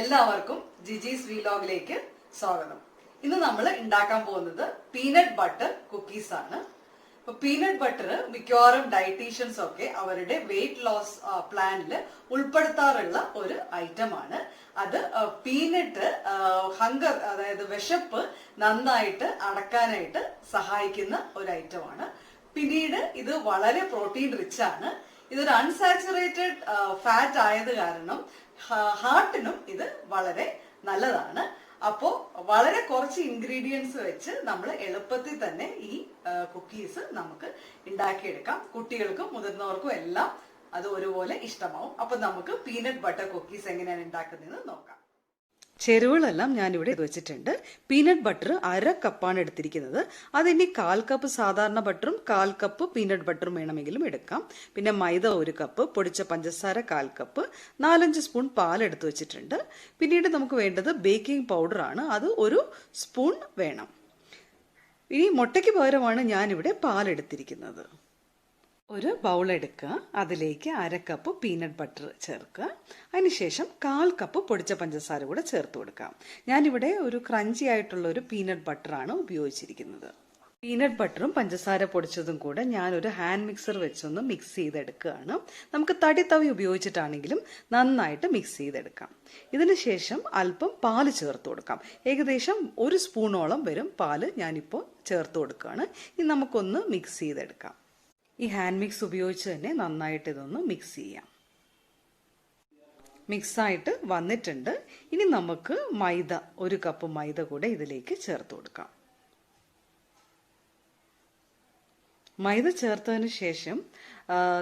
എല്ലാവർക്കും ജിജീസ് വ്ലോഗിലേക്ക് സ്വാഗതം. ഇന്ന് നമ്മൾ ഉണ്ടാക്കാൻ പോകുന്നത് പീനട്ട് ബട്ടർ കുക്കീസ് ആണ്. പീനട്ട് ബട്ടർ മിക്കവാറും ഡയറ്റീഷ്യൻസ് ഒക്കെ അവരുടെ വെയിറ്റ് ലോസ് പ്ലാനിൽ ഉൾപ്പെടുത്താറുള്ള ഒരു ഐറ്റം ആണ്. അത് പീനട്ട് ഹങ്കർ, അതായത് വിശപ്പ് നന്നായിട്ട് അടക്കാനായിട്ട് സഹായിക്കുന്ന ഒരു ഐറ്റം ആണ്. പിന്നീട് ഇത് വളരെ പ്രോട്ടീൻ റിച്ച് ആണ്. ഇതൊരു അൺസാച്ചുറേറ്റഡ് ഫാറ്റ് ആയത് കാരണം ഹാർട്ടിനും ഇത് വളരെ നല്ലതാണ്. അപ്പോ വളരെ കുറച്ച് ഇൻഗ്രീഡിയൻസ് വെച്ച് നമ്മൾ എളുപ്പത്തിൽ തന്നെ ഈ കുക്കീസ് നമുക്ക് ഉണ്ടാക്കിയെടുക്കാം. കുട്ടികൾക്കും മുതിർന്നവർക്കും എല്ലാം അത് ഒരുപോലെ ഇഷ്ടമാവും. അപ്പൊ നമുക്ക് പീനട്ട് ബട്ടർ കുക്കീസ് എങ്ങനെയാണ് ഉണ്ടാക്കുന്നതെന്ന് നോക്കാം. ചേരുവകളെല്ലാം ഞാനിവിടെ വെച്ചിട്ടുണ്ട്. പീനട്ട് ബട്ടർ 1/2 കപ്പാണ് എടുത്തിരിക്കുന്നത്. അതിനി 1/4 കപ്പ് സാധാരണ ബട്ടറും 1/4 കപ്പ് പീനട്ട് ബട്ടറും വേണമെങ്കിലും എടുക്കാം. പിന്നെ മൈദ 1 കപ്പ്, പൊടിച്ച പഞ്ചസാര 1/4 കപ്പ്, 4-5 സ്പൂൺ പാൽ എടുത്തു വെച്ചിട്ടുണ്ട്. പിന്നീട് നമുക്ക് വേണ്ടത് ബേക്കിംഗ് പൗഡർ ആണ്. അത് 1 സ്പൂൺ വേണം. ഇനി മുട്ടയ്ക്ക് പകരമാണ് ഞാനിവിടെ പാൽ എടുത്തിരിക്കുന്നത്. ഒരു ബൗൾ എടുക്കുക, അതിലേക്ക് 1/2 കപ്പ് പീനട്ട് ബട്ടർ ചേർക്കുക. അതിനുശേഷം 1/4 കപ്പ് പൊടിച്ച പഞ്ചസാര കൂടെ ചേർത്ത് കൊടുക്കാം. ഞാനിവിടെ ഒരു ക്രഞ്ചി ആയിട്ടുള്ള ഒരു പീനട്ട് ബട്ടറാണ് ഉപയോഗിച്ചിരിക്കുന്നത്. പീനട്ട് ബട്ടറും പഞ്ചസാര പൊടിച്ചതും കൂടെ ഞാനൊരു ഹാൻഡ് മിക്സർ വെച്ചൊന്ന് മിക്സ് ചെയ്തെടുക്കുകയാണ്. നമുക്ക് തവി ഉപയോഗിച്ചിട്ടാണെങ്കിലും നന്നായിട്ട് മിക്സ് ചെയ്തെടുക്കാം. ഇതിന് ശേഷം അല്പം പാല് ചേർത്ത് കൊടുക്കാം. ഏകദേശം 1 സ്പൂണോളം വരും പാല് ഞാനിപ്പോൾ ചേർത്ത് കൊടുക്കുകയാണ്. ഇനി നമുക്കൊന്ന് മിക്സ് ചെയ്തെടുക്കാം. ഈ ഹാൻഡ് മിക്സ് ഉപയോഗിച്ച് തന്നെ നന്നായിട്ട് ഇതൊന്ന് മിക്സ് ചെയ്യാം. മിക്സായിട്ട് വന്നിട്ടുണ്ട്. ഇനി നമുക്ക് മൈദ 1 കപ്പ് മൈദ കൂടെ ഇതിലേക്ക് ചേർത്ത് കൊടുക്കാം. മൈദ ചേർത്തതിന് ശേഷം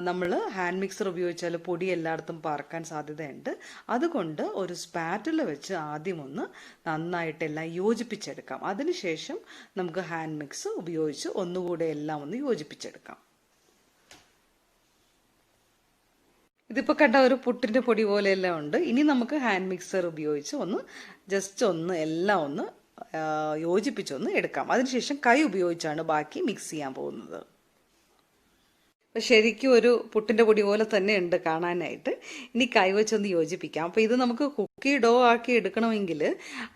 നമ്മൾ ഹാൻഡ് മിക്സർ ഉപയോഗിച്ചാൽ പൊടി എല്ലായിടത്തും പറക്കാൻ സാധ്യതയുണ്ട്. അതുകൊണ്ട് ഒരു സ്പാറ്റുല വെച്ച് ആദ്യം ഒന്ന് നന്നായിട്ട് എല്ലാം യോജിപ്പിച്ചെടുക്കാം. അതിനുശേഷം നമുക്ക് ഹാൻഡ് മിക്സ് ഉപയോഗിച്ച് ഒന്നുകൂടെ എല്ലാം ഒന്ന് യോജിപ്പിച്ചെടുക്കാം. ഇതിപ്പോൾ കണ്ട ഒരു പുട്ടിൻ്റെ പൊടി പോലെയെല്ലാം ഉണ്ട്. ഇനി നമുക്ക് ഹാൻഡ് മിക്സർ ഉപയോഗിച്ച് ജസ്റ്റ് എല്ലാം യോജിപ്പിച്ചൊന്ന് എടുക്കാം. അതിനുശേഷം കൈ ഉപയോഗിച്ചാണ് ബാക്കി മിക്സ് ചെയ്യാൻ പോകുന്നത്. ശരിക്കും ഒരു പുട്ടിൻ്റെ പൊടി പോലെ തന്നെ ഉണ്ട് കാണാനായിട്ട്. ഇനി കൈവച്ചൊന്ന് യോജിപ്പിക്കാം. അപ്പോൾ ഇത് നമുക്ക് കുക്കി ഡോ ആക്കി എടുക്കണമെങ്കിൽ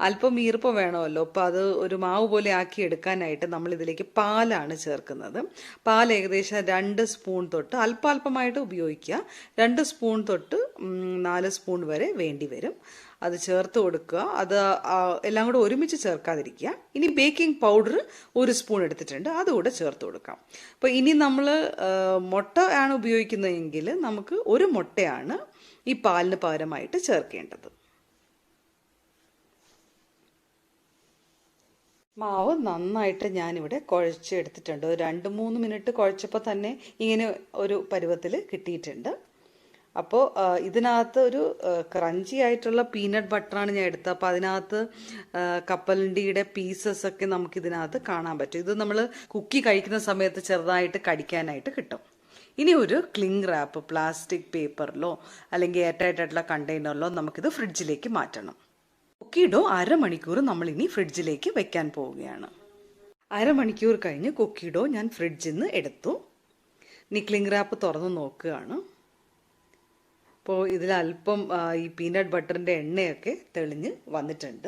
അല്പം ഈർപ്പം വേണമല്ലോ. അപ്പോൾ അത് ഒരു മാവ് പോലെ ആക്കി എടുക്കാനായിട്ട് നമ്മൾ ഇതിലേക്ക് പാലാണ് ചേർക്കുന്നത്. പാൽ ഏകദേശം 2 സ്പൂൺ തൊട്ട് അല്പമായിട്ട് ഉപയോഗിക്കുക. 2 സ്പൂൺ തൊട്ട് 4 സ്പൂൺ വരെ വേണ്ടി വരും. അത് ചേർത്ത് കൊടുക്കുക. അത് എല്ലാം കൂടെ ഒരുമിച്ച് ചേർക്കാതിരിക്കുക. ഇനി ബേക്കിംഗ് പൗഡർ 1 സ്പൂൺ എടുത്തിട്ടുണ്ട്, അതുകൂടെ ചേർത്ത് കൊടുക്കാം. അപ്പോൾ ഇനി നമ്മൾ മുട്ട ആണ് ഉപയോഗിക്കുന്നതെങ്കിൽ നമുക്ക് 1 മുട്ടയാണ് ഈ പാലിന് പകരമായിട്ട് ചേർക്കേണ്ടത്. മാവ് നന്നായിട്ട് ഞാനിവിടെ കുഴച്ചെടുത്തിട്ടുണ്ട്. 2-3 മിനിറ്റ് കുഴച്ചപ്പോൾ തന്നെ ഇങ്ങനെ ഒരു പരുവത്തിൽ കിട്ടിയിട്ടുണ്ട്. അപ്പോൾ ഇതിനകത്ത് ഒരു ക്രഞ്ചി ആയിട്ടുള്ള പീനട്ട് ബട്ടറാണ് ഞാൻ എടുത്തത്. അപ്പോൾ അതിനകത്ത് കപ്പലണ്ടിയുടെ പീസസ് ഒക്കെ നമുക്കിതിനകത്ത് കാണാൻ പറ്റും. ഇത് നമ്മൾ കുക്കി കഴിക്കുന്ന സമയത്ത് ചെറുതായിട്ട് കടിക്കാനായിട്ട് കിട്ടും. ഇനി ഒരു ക്ലിംഗ് റാപ്പ് പ്ലാസ്റ്റിക് പേപ്പറിലോ അല്ലെങ്കിൽ എയർടൈറ്റായിട്ടുള്ള കണ്ടെയ്നറിലോ നമുക്കിത് ഫ്രിഡ്ജിലേക്ക് മാറ്റണം. കുക്കിഡോ 1/2 മണിക്കൂർ നമ്മളിനി ഫ്രിഡ്ജിലേക്ക് വെക്കാൻ പോവുകയാണ്. 1/2 മണിക്കൂർ കഴിഞ്ഞ് കുക്കിഡോ ഞാൻ ഫ്രിഡ്ജിൽ നിന്ന് എടുത്തു. ഇനി ക്ലിംഗ് റാപ്പ് തുറന്ന് നോക്കുകയാണ്. അപ്പോൾ ഇതിലല്പം ഈ പീനട്ട് ബട്ടറിൻ്റെ എണ്ണയൊക്കെ തെളിഞ്ഞ് വന്നിട്ടുണ്ട്.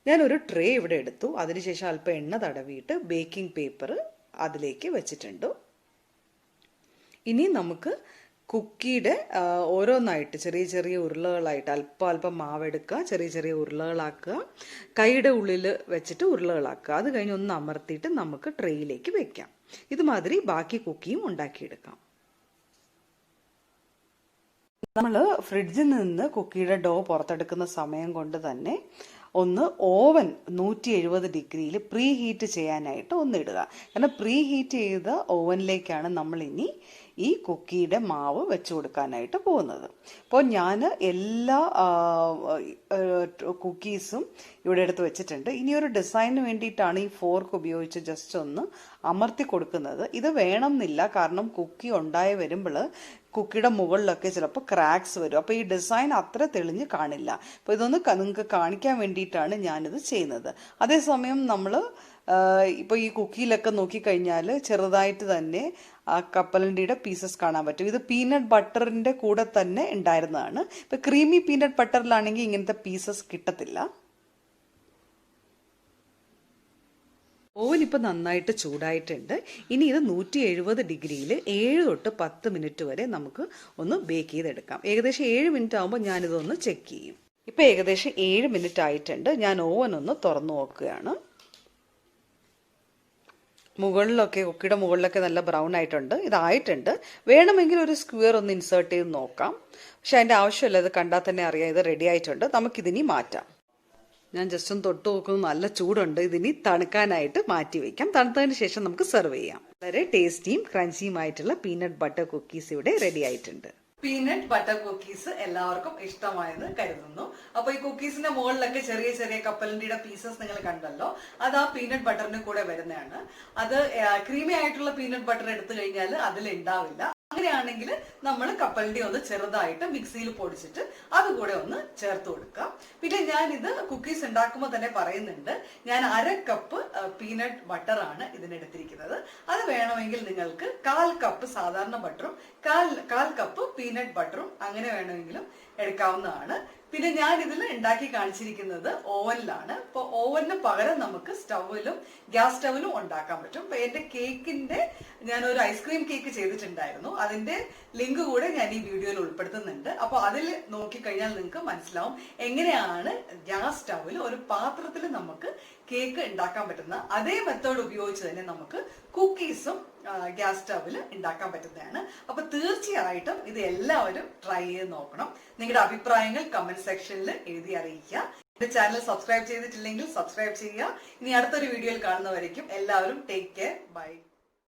ഞാനൊരു ട്രേ ഇവിടെ എടുത്തു. അതിനുശേഷം അല്പം എണ്ണ തടവിയിട്ട് ബേക്കിംഗ് പേപ്പർ അതിലേക്ക് വെച്ചിട്ടുണ്ട്. ഇനി നമുക്ക് കുക്കിയുടെ ഓരോന്നായിട്ട് ചെറിയ ഉരുളകളായിട്ട് അല്പം മാവെടുക്കുക, ചെറിയ ഉരുളകളാക്കുക, കൈയുടെ ഉള്ളിൽ വെച്ചിട്ട് ഉരുളകളാക്കുക. അത് കഴിഞ്ഞ് ഒന്ന് അമർത്തിയിട്ട് നമുക്ക് ട്രേയിലേക്ക് വെക്കാം. ഇതുമാതിരി ബാക്കി കുക്കിയും ഉണ്ടാക്കിയെടുക്കാം. നമ്മൾ ഫ്രിഡ്ജിൽ നിന്ന് കുക്കിയുടെ ഡോ പുറത്തെടുക്കുന്ന സമയം കൊണ്ട് തന്നെ ഓവൻ 170 ഡിഗ്രിയിൽ പ്രീ ഹീറ്റ് ചെയ്യാനായിട്ട് ഇടുക. കാരണം പ്രീ ഹീറ്റ് ചെയ്ത ഓവനിലേക്കാണ് നമ്മൾ ഇനി ഈ കുക്കിയുടെ മാവ് വെച്ചു കൊടുക്കാനായിട്ട് പോകുന്നത്. അപ്പോൾ ഞാൻ എല്ലാ കുക്കീസും ഇവിടെ എടുത്ത് വെച്ചിട്ടുണ്ട്. ഇനി ഒരു ഡിസൈനിന് വേണ്ടിയിട്ടാണ് ഈ ഫോർക്ക് ഉപയോഗിച്ച് ജസ്റ്റ് ഒന്ന് അമർത്തി കൊടുക്കുന്നത്. ഇത് വേണമെന്നില്ല, കാരണം കുക്കി ഉണ്ടായി വരുമ്പോൾ കുക്കിയുടെ മുകളിലൊക്കെ ചിലപ്പോൾ ക്രാക്സ് വരും. അപ്പോൾ ഈ ഡിസൈൻ അത്ര തെളിഞ്ഞ് കാണില്ല. അപ്പോൾ ഇതൊന്ന് നിങ്ങൾക്ക് കാണിക്കാൻ വേണ്ടിയിട്ടാണ് ഞാനിത് ചെയ്യുന്നത്. അതേസമയം നമ്മൾ ഇപ്പോൾ ഈ കുക്കിയിലൊക്കെ നോക്കിക്കഴിഞ്ഞാൽ ചെറുതായിട്ട് തന്നെ ആ കപ്പലണ്ടിയുടെ പീസസ് കാണാൻ പറ്റും. ഇത് പീനട്ട് ബട്ടറിന്റെ കൂടെ തന്നെ ഉണ്ടായിരുന്നതാണ്. ഇപ്പൊ ക്രീമി പീനട്ട് ബട്ടറിലാണെങ്കിൽ ഇങ്ങനത്തെ പീസസ് കിട്ടത്തില്ല. ഓവൻ ഇപ്പം നന്നായിട്ട് ചൂടായിട്ടുണ്ട്. ഇനി ഇത് 170 ഡിഗ്രിയിൽ 7 തൊട്ട് 10 മിനിറ്റ് വരെ നമുക്ക് ഒന്ന് ബേക്ക് ചെയ്തെടുക്കാം. ഏകദേശം 7 മിനിറ്റ് ആകുമ്പോൾ ഞാനിതൊന്ന് ചെക്ക് ചെയ്യും. ഇപ്പം ഏകദേശം 7 മിനിറ്റ് ആയിട്ടുണ്ട്. ഞാൻ ഓവൻ ഒന്ന് തുറന്നു നോക്കുകയാണ്. മുകളിലൊക്കെ കുക്കിയുടെ മുകളിലൊക്കെ നല്ല ബ്രൗൺ ആയിട്ടുണ്ട്. ഇതായിട്ടുണ്ട്. വേണമെങ്കിൽ ഒരു സ്ക്വയർ ഒന്ന് ഇൻസേർട്ട് ചെയ്ത് നോക്കാം. പക്ഷെ അതിൻ്റെ ആവശ്യമില്ല. ഇത് കണ്ടാൽ തന്നെ അറിയാം ഇത് റെഡി ആയിട്ടുണ്ട്. നമുക്കിതിനി മാറ്റാം. ഞാൻ ജസ്റ്റ് ഒന്ന് തൊട്ട് നോക്കുന്നു. നല്ല ചൂടുണ്ട്. ഇതിനി തണുക്കാനായിട്ട് മാറ്റി വയ്ക്കാം. തണുത്തതിന് ശേഷം നമുക്ക് സെർവ് ചെയ്യാം. വളരെ ടേസ്റ്റിയും ക്രഞ്ചിയുമായിട്ടുള്ള പീനട്ട് ബട്ടർ കുക്കീസ് ഇവിടെ റെഡി ആയിട്ടുണ്ട്. പീനട്ട് ബട്ടർ കുക്കീസ് എല്ലാവർക്കും ഇഷ്ടമായെന്ന് കരുതുന്നു. അപ്പൊ ഈ കുക്കീസിന്റെ മുകളിലൊക്കെ ചെറിയ ചെറിയ കപ്പലണ്ടിയുടെ പീസസ് നിങ്ങൾ കണ്ടല്ലോ. അത് ആ പീനട്ട് ബട്ടറിന് കൂടെ വരുന്നതാണ്. അത് ക്രീമി ആയിട്ടുള്ള പീനട്ട് ബട്ടർ എടുത്തു കഴിഞ്ഞാൽ അതിൽ ഉണ്ടാവില്ല. അങ്ങനെയാണെങ്കിൽ നമ്മൾ കപ്പലണ്ടി ഒന്ന് ചെറുതായിട്ട് മിക്സിയിൽ പൊടിച്ചിട്ട് അതുകൂടെ ഒന്ന് ചേർത്ത് കൊടുക്കാം. പിന്നെ ഞാൻ ഇത് കുക്കീസ് ഉണ്ടാക്കുമ്പോൾ തന്നെ പറയുന്നുണ്ട്, ഞാൻ 1/2 കപ്പ് പീനട്ട് ബട്ടർ ആണ് ഇതിനെടുത്തിരിക്കുന്നത്. അത് വേണമെങ്കിൽ നിങ്ങൾക്ക് 1/4 കപ്പ് സാധാരണ ബട്ടറും 1/4 കപ്പ് പീനട്ട് ബട്ടറും അങ്ങനെ വേണമെങ്കിലും എടുക്കാവുന്നതാണ്. പിന്നെ ഞാൻ ഇതിൽ ഉണ്ടാക്കി കാണിച്ചിരിക്കുന്നത് ഓവനിലാണ്. ഇപ്പൊ ഓവനിന് പകരം നമുക്ക് സ്റ്റൗവിലും ഗ്യാസ് സ്റ്റൗവിലും ഉണ്ടാക്കാൻ പറ്റും. ഇപ്പൊ എന്റെ കേക്കിന്റെ ഞാനൊരു ഐസ്ക്രീം കേക്ക് ചെയ്തിട്ടുണ്ടായിരുന്നു. അതിന്റെ ലിങ്ക് കൂടെ ഞാൻ ഈ വീഡിയോയിൽ ഉൾപ്പെടുത്തുന്നുണ്ട്. അപ്പൊ അതിൽ നോക്കിക്കഴിഞ്ഞാൽ നിങ്ങൾക്ക് മനസ്സിലാവും എങ്ങനെയാണ് ഗ്യാസ് സ്റ്റൗവിൽ ഒരു പാത്രത്തിൽ നമുക്ക് കേക്ക് ഉണ്ടാക്കാൻ പറ്റുന്ന അതേ മെത്തേഡ് ഉപയോഗിച്ച് തന്നെ നമുക്ക് കുക്കീസും ഗ്യാസ് സ്റ്റൗവിൽ ഉണ്ടാക്കാൻ പറ്റുന്നതാണ്. അപ്പൊ തീർച്ചയായിട്ടും ഇത് എല്ലാവരും ട്രൈ ചെയ്ത് നോക്കണം. നിങ്ങളുടെ അഭിപ്രായങ്ങൾ കമന്റ് സെക്ഷനിൽ എഴുതി അറിയിക്കുക. എന്റെ ചാനൽ സബ്സ്ക്രൈബ് ചെയ്തിട്ടില്ലെങ്കിൽ സബ്സ്ക്രൈബ് ചെയ്യുക. ഇനി അടുത്തൊരു വീഡിയോയിൽ കാണുന്നവരേക്കും എല്ലാവരും ടേക്ക് കെയർ. ബൈ.